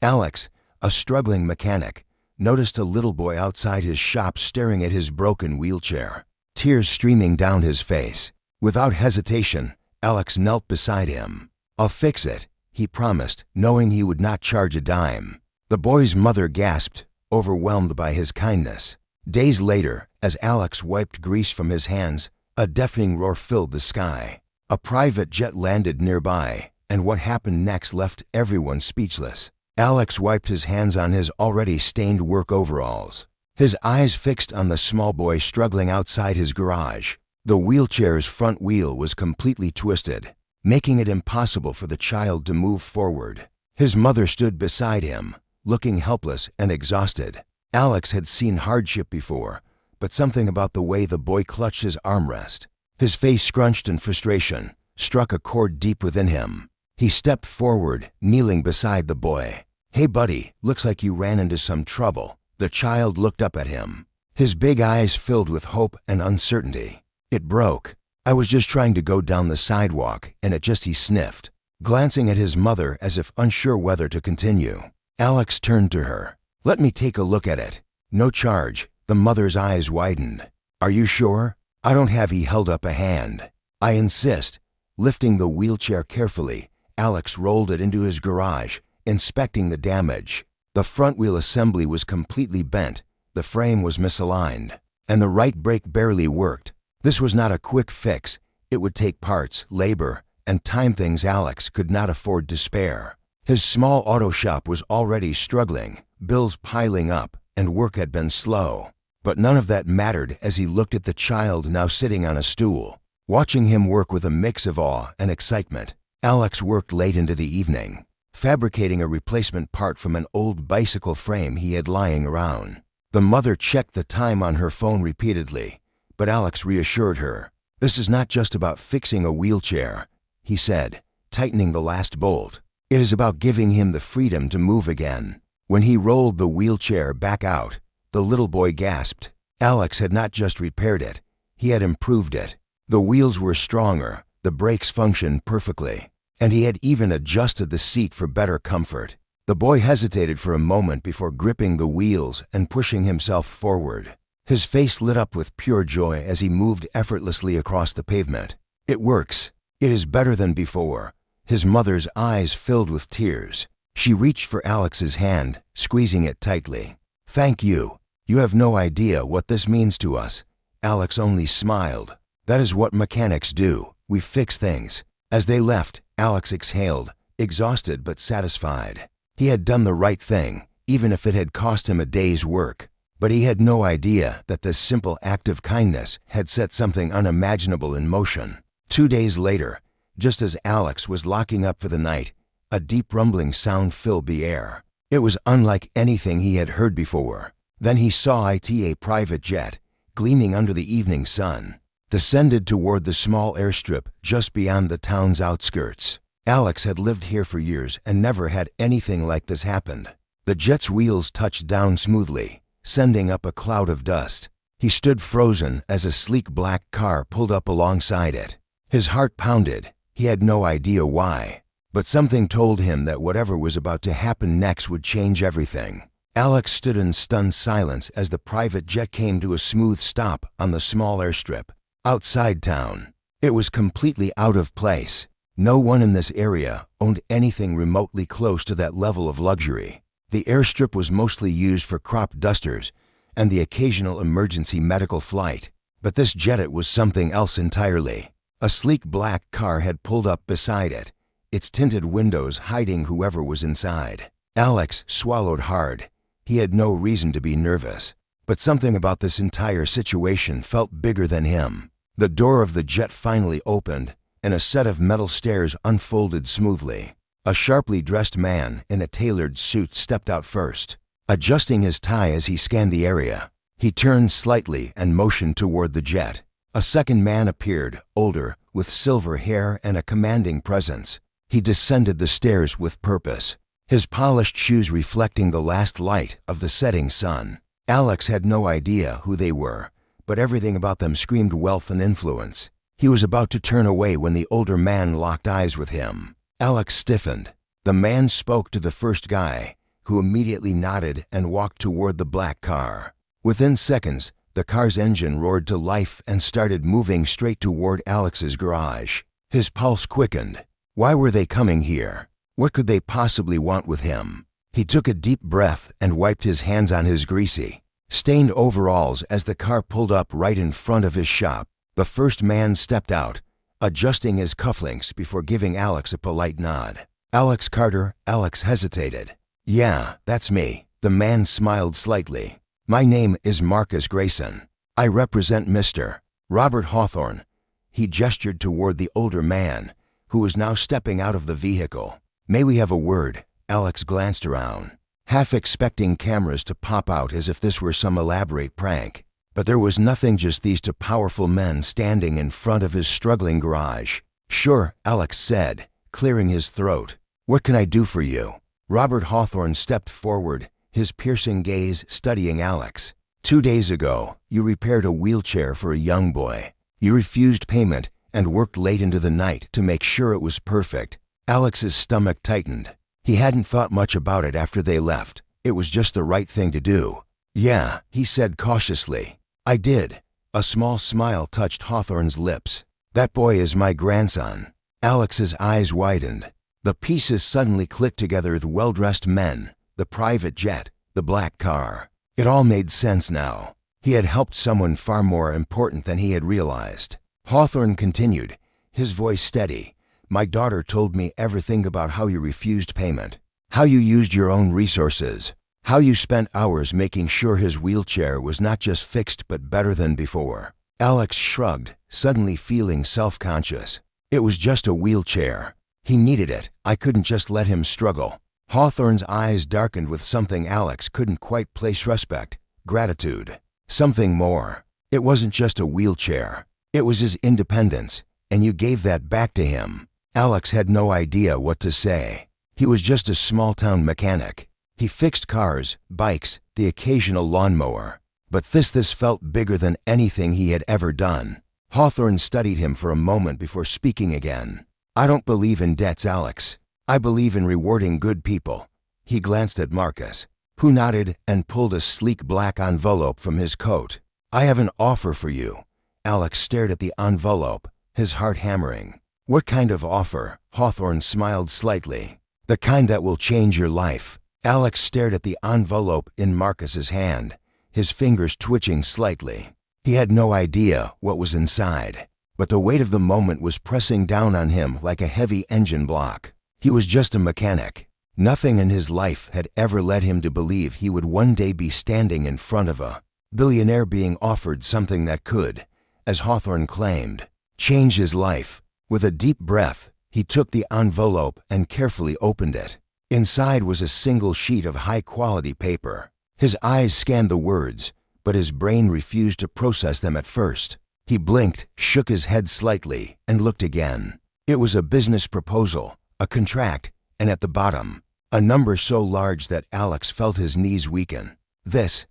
Alex, a struggling mechanic, noticed a little boy outside his shop staring at his broken wheelchair, tears streaming down his face. Without hesitation, Alex knelt beside him. "I'll fix it," he promised, knowing he would not charge a dime. The boy's mother gasped, overwhelmed by his kindness. Days later, as Alex wiped grease from his hands, a deafening roar filled the sky. A private jet landed nearby, and what happened next left everyone speechless. Alex wiped his hands on his already stained work overalls, his eyes fixed on the small boy struggling outside his garage. The wheelchair's front wheel was completely twisted, making it impossible for the child to move forward. His mother stood beside him, looking helpless and exhausted. Alex had seen hardship before, but something about the way the boy clutched his armrest, his face scrunched in frustration, struck a chord deep within him. He stepped forward, kneeling beside the boy. "Hey buddy, looks like you ran into some trouble." The child looked up at him, his big eyes filled with hope and uncertainty. "It broke. I was just trying to go down the sidewalk, and he sniffed," glancing at his mother as if unsure whether to continue. Alex turned to her. "Let me take a look at it." "No charge." The mother's eyes widened. "Are you sure?" "I don't have." He held up a hand. "I insist." Lifting the wheelchair carefully, Alex rolled it into his garage, inspecting the damage. The front wheel assembly was completely bent, the frame was misaligned, and the right brake barely worked. This was not a quick fix. It would take parts, labor, and time, things Alex could not afford to spare. His small auto shop was already struggling, bills piling up, and work had been slow. But none of that mattered as he looked at the child now sitting on a stool, watching him work with a mix of awe and excitement. Alex worked late into the evening, fabricating a replacement part from an old bicycle frame he had lying around. The mother checked the time on her phone repeatedly, but Alex reassured her. "This is not just about fixing a wheelchair," he said, tightening the last bolt. "It is about giving him the freedom to move again." When he rolled the wheelchair back out, the little boy gasped. Alex had not just repaired it, he had improved it. The wheels were stronger, the brakes functioned perfectly, and he had even adjusted the seat for better comfort. The boy hesitated for a moment before gripping the wheels and pushing himself forward. His face lit up with pure joy as he moved effortlessly across the pavement. "It works. It is better than before." His mother's eyes filled with tears. She reached for Alex's hand, squeezing it tightly. "Thank you. You have no idea what this means to us." Alex only smiled. "That is what mechanics do. We fix things." As they left, Alex exhaled, exhausted but satisfied. He had done the right thing, even if it had cost him a day's work. But he had no idea that this simple act of kindness had set something unimaginable in motion. 2 days later, just as Alex was locking up for the night, a deep rumbling sound filled the air. It was unlike anything he had heard before. Then he saw a private jet, gleaming under the evening sun, descended toward the small airstrip just beyond the town's outskirts. Alex had lived here for years and never had anything like this happen. The jet's wheels touched down smoothly, sending up a cloud of dust. He stood frozen as a sleek black car pulled up alongside it. His heart pounded. He had no idea why, but something told him that whatever was about to happen next would change everything. Alex stood in stunned silence as the private jet came to a smooth stop on the small airstrip outside town. It was completely out of place. No one in this area owned anything remotely close to that level of luxury. The airstrip was mostly used for crop dusters and the occasional emergency medical flight, but this jet was something else entirely. A sleek black car had pulled up beside it, its tinted windows hiding whoever was inside. Alex swallowed hard. He had no reason to be nervous, but something about this entire situation felt bigger than him. The door of the jet finally opened, and a set of metal stairs unfolded smoothly. A sharply dressed man in a tailored suit stepped out first, adjusting his tie as he scanned the area. He turned slightly and motioned toward the jet. A second man appeared, older, with silver hair and a commanding presence. He descended the stairs with purpose, his polished shoes reflecting the last light of the setting sun. Alex had no idea who they were, but everything about them screamed wealth and influence. He was about to turn away when the older man locked eyes with him. Alex stiffened. The man spoke to the first guy, who immediately nodded and walked toward the black car. Within seconds, the car's engine roared to life and started moving straight toward Alex's garage. His pulse quickened. Why were they coming here? What could they possibly want with him? He took a deep breath and wiped his hands on his greasy, stained overalls as the car pulled up right in front of his shop. The first man stepped out, adjusting his cufflinks before giving Alex a polite nod. "Alex Carter." Alex hesitated. "Yeah, that's me." The man smiled slightly. "My name is Marcus Grayson. I represent Mr. Robert Hawthorne." He gestured toward the older man, who was now stepping out of the vehicle. "May we have a word?" Alex glanced around, half expecting cameras to pop out as if this were some elaborate prank. But there was nothing, just these two powerful men standing in front of his struggling garage. "Sure," Alex said, clearing his throat. "What can I do for you?" Robert Hawthorne stepped forward, his piercing gaze studying Alex. "2 days ago, you repaired a wheelchair for a young boy. You refused payment and worked late into the night to make sure it was perfect." Alex's stomach tightened. He hadn't thought much about it after they left. It was just the right thing to do. "Yeah," he said cautiously. "I did." A small smile touched Hawthorne's lips. "That boy is my grandson." Alex's eyes widened. The pieces suddenly clicked together: the well-dressed men, the private jet, the black car. It all made sense now. He had helped someone far more important than he had realized. Hawthorne continued, his voice steady. "My daughter told me everything about how you refused payment, how you used your own resources, how you spent hours making sure his wheelchair was not just fixed but better than before." Alex shrugged, suddenly feeling self-conscious. It was just a wheelchair. He needed it. I couldn't just let him struggle. Hawthorne's eyes darkened with something Alex couldn't quite place: respect, gratitude, something more. It wasn't just a wheelchair. It was his independence, and you gave that back to him. Alex had no idea what to say. He was just a small-town mechanic. He fixed cars, bikes, the occasional lawnmower. But this felt bigger than anything he had ever done. Hawthorne studied him for a moment before speaking again. "I don't believe in debts, Alex. I believe in rewarding good people." He glanced at Marcus, who nodded and pulled a sleek black envelope from his coat. "I have an offer for you." Alex stared at the envelope, his heart hammering. "What kind of offer?" Hawthorne smiled slightly. "The kind that will change your life." Alex stared at the envelope in Marcus's hand, his fingers twitching slightly. He had no idea what was inside, but the weight of the moment was pressing down on him like a heavy engine block. He was just a mechanic. Nothing in his life had ever led him to believe he would one day be standing in front of a billionaire being offered something that could, as Hawthorne claimed, change his life. With a deep breath, he took the envelope and carefully opened it. Inside was a single sheet of high-quality paper. His eyes scanned the words, but his brain refused to process them at first. He blinked, shook his head slightly, and looked again. It was a business proposal, a contract, and at the bottom, a number so large that Alex felt his knees weaken. This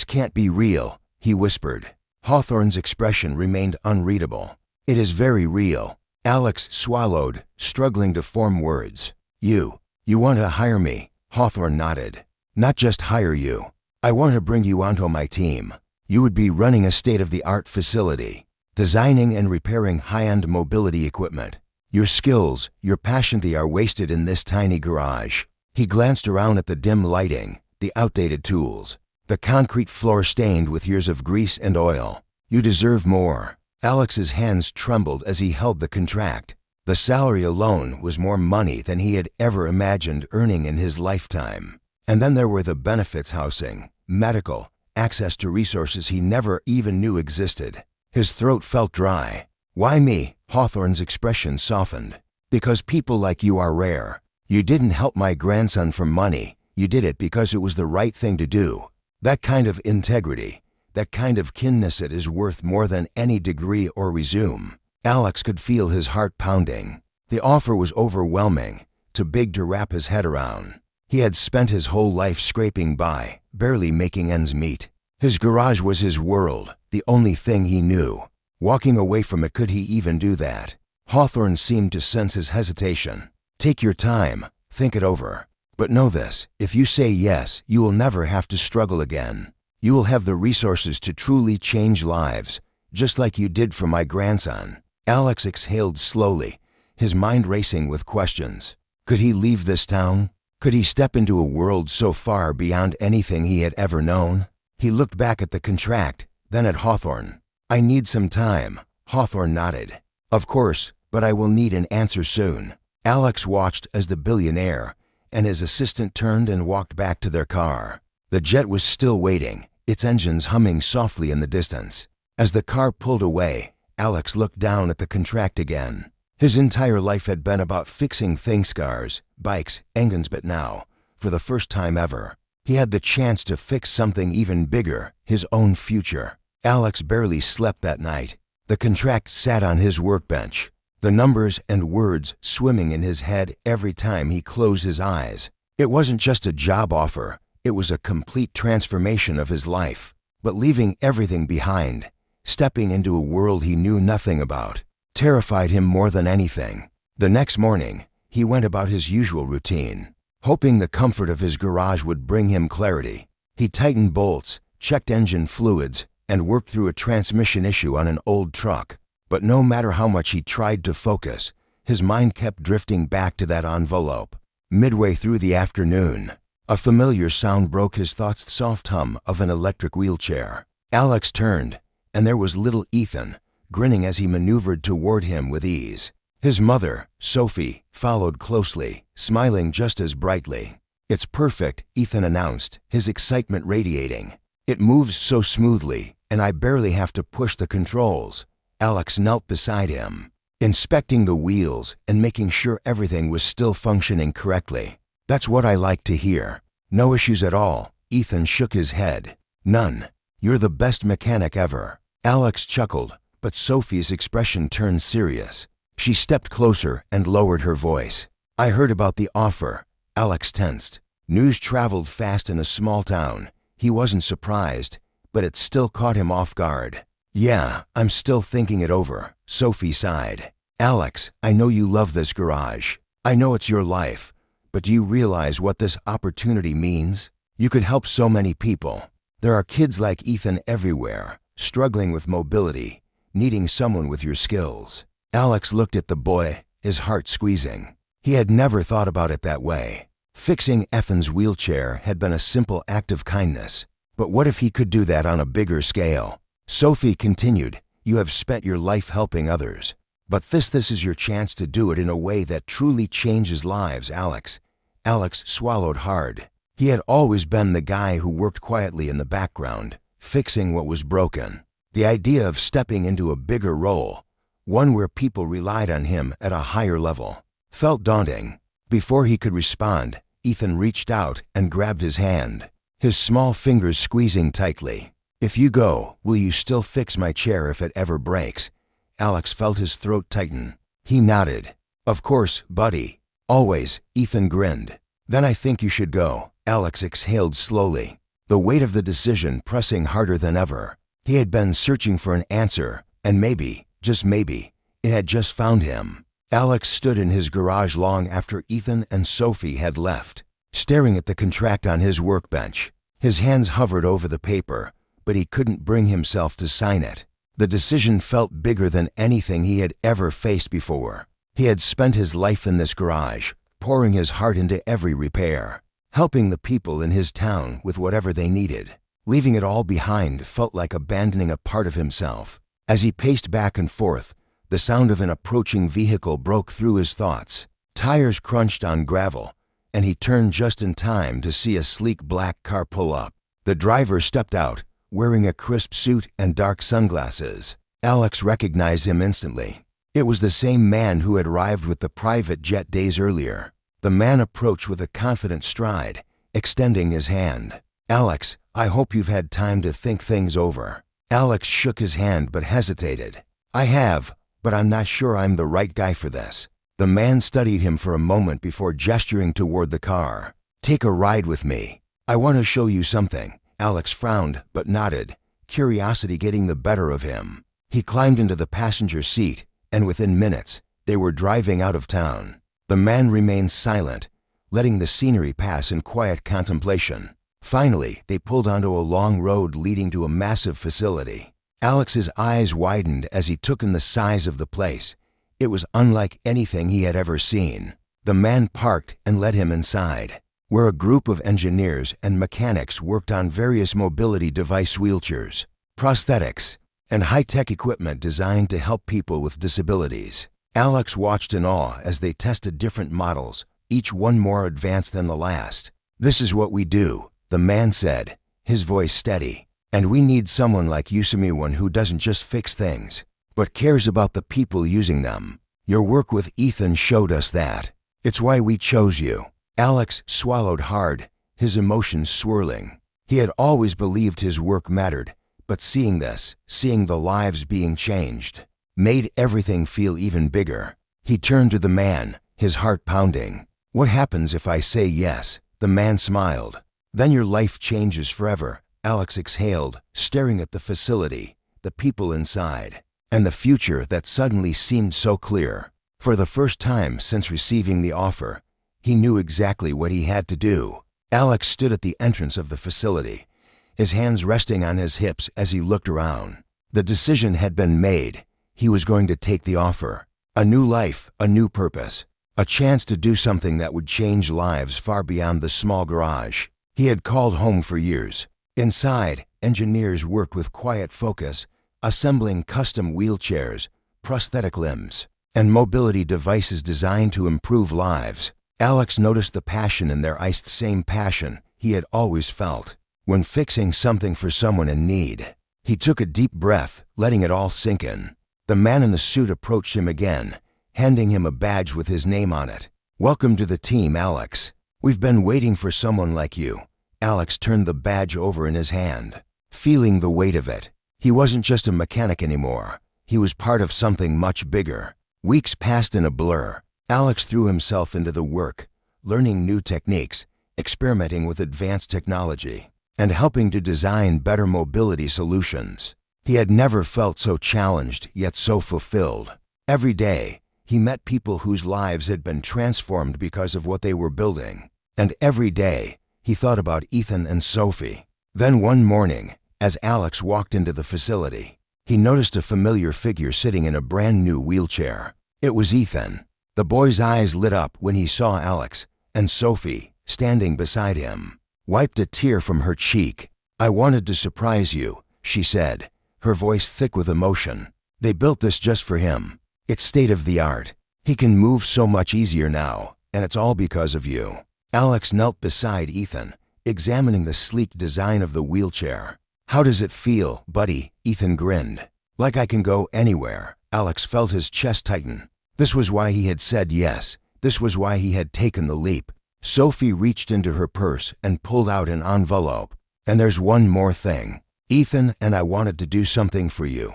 can't be real," he whispered. Hawthorne's expression remained unreadable. "It is very real." Alex swallowed, struggling to form words. You want to hire me?" Hawthorne nodded. "Not just hire you. I want to bring you onto my team. You would be running a state-of-the-art facility, designing and repairing high-end mobility equipment. Your skills, your passion, they are wasted in this tiny garage." He glanced around at the dim lighting, the outdated tools, the concrete floor stained with years of grease and oil. "You deserve more." Alex's hands trembled as he held the contract. The salary alone was more money than he had ever imagined earning in his lifetime. And then there were the benefits: housing, medical, access to resources he never even knew existed. His throat felt dry. "Why me?" Hawthorne's expression softened. "Because people like you are rare. You didn't help my grandson for money. You did it because it was the right thing to do. That kind of integrity, that kind of kinness, it is worth more than any degree or resume." Alex could feel his heart pounding. The offer was overwhelming, too big to wrap his head around. He had spent his whole life scraping by, barely making ends meet. His garage was his world, the only thing he knew. Walking away from it, could he even do that? Hawthorne seemed to sense his hesitation. "Take your time, think it over." But know this, if you say yes, you will never have to struggle again. You will have the resources to truly change lives, just like you did for my grandson." Alex exhaled slowly, his mind racing with questions. Could he leave this town? Could he step into a world so far beyond anything he had ever known? He looked back at the contract, then at Hawthorne. "I need some time." Hawthorne nodded. "Of course, but I will need an answer soon." Alex watched as the billionaire and his assistant turned and walked back to their car. The jet was still waiting, its engines humming softly in the distance. As the car pulled away, Alex looked down at the contract again. His entire life had been about fixing things, cars, bikes, engines, but now, for the first time ever, he had the chance to fix something even bigger, his own future. Alex barely slept that night. The contract sat on his workbench, the numbers and words swimming in his head every time he closed his eyes. It wasn't just a job offer, it was a complete transformation of his life. But leaving everything behind, stepping into a world he knew nothing about, terrified him more than anything. The next morning, he went about his usual routine, hoping the comfort of his garage would bring him clarity. He tightened bolts, checked engine fluids, and worked through a transmission issue on an old truck. But no matter how much he tried to focus, his mind kept drifting back to that envelope. Midway through the afternoon, a familiar sound broke his thoughts, the soft hum of an electric wheelchair. Alex turned, and there was little Ethan, grinning as he maneuvered toward him with ease. His mother, Sophie, followed closely, smiling just as brightly. "It's perfect," Ethan announced, his excitement radiating. "It moves so smoothly, and I barely have to push the controls." Alex knelt beside him, inspecting the wheels and making sure everything was still functioning correctly. "That's what I like to hear." "No issues at all," Ethan shook his head. "None. You're the best mechanic ever." Alex chuckled, but Sophie's expression turned serious. She stepped closer and lowered her voice. "I heard about the offer." Alex tensed. News traveled fast in a small town. He wasn't surprised, but it still caught him off guard. "Yeah, I'm still thinking it over," Sophie sighed. "Alex, I know you love this garage. I know it's your life. But do you realize what this opportunity means? You could help so many people. There are kids like Ethan everywhere, struggling with mobility, needing someone with your skills." Alex looked at the boy, his heart squeezing. He had never thought about it that way. Fixing Ethan's wheelchair had been a simple act of kindness. But what if he could do that on a bigger scale? Sophie continued, "You have spent your life helping others. But this is your chance to do it in a way that truly changes lives, Alex." Alex swallowed hard. He had always been the guy who worked quietly in the background, fixing what was broken. The idea of stepping into a bigger role, one where people relied on him at a higher level, felt daunting. Before he could respond, Ethan reached out and grabbed his hand, his small fingers squeezing tightly. "If you go, will you still fix my chair if it ever breaks?" Alex felt his throat tighten. He nodded. "Of course, buddy. Always," Ethan grinned. "Then I think you should go." Alex exhaled slowly, the weight of the decision pressing harder than ever. He had been searching for an answer, and maybe, just maybe, it had just found him. Alex stood in his garage long after Ethan and Sophie had left, staring at the contract on his workbench. His hands hovered over the paper, but he couldn't bring himself to sign it. The decision felt bigger than anything he had ever faced before. He had spent his life in this garage, pouring his heart into every repair, helping the people in his town with whatever they needed. Leaving it all behind felt like abandoning a part of himself. As he paced back and forth, the sound of an approaching vehicle broke through his thoughts. Tires crunched on gravel, and he turned just in time to see a sleek black car pull up. The driver stepped out, wearing a crisp suit and dark sunglasses. Alex recognized him instantly. It was the same man who had arrived with the private jet days earlier. The man approached with a confident stride, extending his hand. "Alex, I hope you've had time to think things over." Alex shook his hand but hesitated. "I have, but I'm not sure I'm the right guy for this." The man studied him for a moment before gesturing toward the car. "Take a ride with me. I want to show you something." Alex frowned but nodded, curiosity getting the better of him. He climbed into the passenger seat, and within minutes, they were driving out of town. The man remained silent, letting the scenery pass in quiet contemplation. Finally, they pulled onto a long road leading to a massive facility. Alex's eyes widened as he took in the size of the place. It was unlike anything he had ever seen. The man parked and led him inside, where a group of engineers and mechanics worked on various mobility device wheelchairs, prosthetics, and high-tech equipment designed to help people with disabilities. Alex watched in awe as they tested different models, each one more advanced than the last. "This is what we do," the man said, his voice steady. "And we need someone like you, someone who doesn't just fix things, but cares about the people using them. Your work with Ethan showed us that. It's why we chose you." Alex swallowed hard, his emotions swirling. He had always believed his work mattered, but seeing this, seeing the lives being changed, made everything feel even bigger. He turned to the man, his heart pounding. "What happens if I say yes?" The man smiled. "Then your life changes forever." Alex exhaled, staring at the facility, the people inside, and the future that suddenly seemed so clear. For the first time since receiving the offer, he knew exactly what he had to do. Alex stood at the entrance of the facility, his hands resting on his hips as he looked around. The decision had been made. He was going to take the offer. A new life, a new purpose, a chance to do something that would change lives far beyond the small garage he had called home for years. Inside, engineers worked with quiet focus, assembling custom wheelchairs, prosthetic limbs, and mobility devices designed to improve lives. Alex noticed the passion in their eyes, the same passion he had always felt when fixing something for someone in need. He took a deep breath, letting it all sink in. The man in the suit approached him again, handing him a badge with his name on it. "Welcome to the team, Alex. We've been waiting for someone like you." Alex turned the badge over in his hand, feeling the weight of it. He wasn't just a mechanic anymore. He was part of something much bigger. Weeks passed in a blur. Alex threw himself into the work, learning new techniques, experimenting with advanced technology, and helping to design better mobility solutions. He had never felt so challenged, yet so fulfilled. Every day, he met people whose lives had been transformed because of what they were building. And every day, he thought about Ethan and Sophie. Then one morning, as Alex walked into the facility, he noticed a familiar figure sitting in a brand new wheelchair. It was Ethan. The boy's eyes lit up when he saw Alex, and Sophie, standing beside him, wiped a tear from her cheek. "I wanted to surprise you," she said, her voice thick with emotion. "They built this just for him. It's state of the art. He can move so much easier now, and it's all because of you." Alex knelt beside Ethan, examining the sleek design of the wheelchair. "How does it feel, buddy?" Ethan grinned. "Like I can go anywhere." Alex felt his chest tighten. This was why he had said yes. This was why he had taken the leap. Sophie reached into her purse and pulled out an envelope. "And there's one more thing. Ethan and I wanted to do something for you."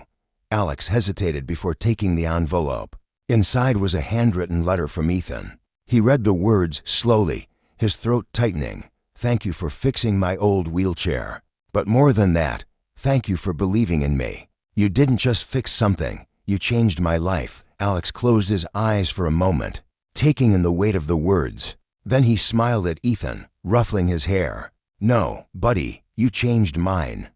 Alex hesitated before taking the envelope. Inside was a handwritten letter from Ethan. He read the words slowly, his throat tightening. "Thank you for fixing my old wheelchair. But more than that, thank you for believing in me. You didn't just fix something, you changed my life." Alex closed his eyes for a moment, taking in the weight of the words. Then he smiled at Ethan, ruffling his hair. "No, buddy, you changed mine."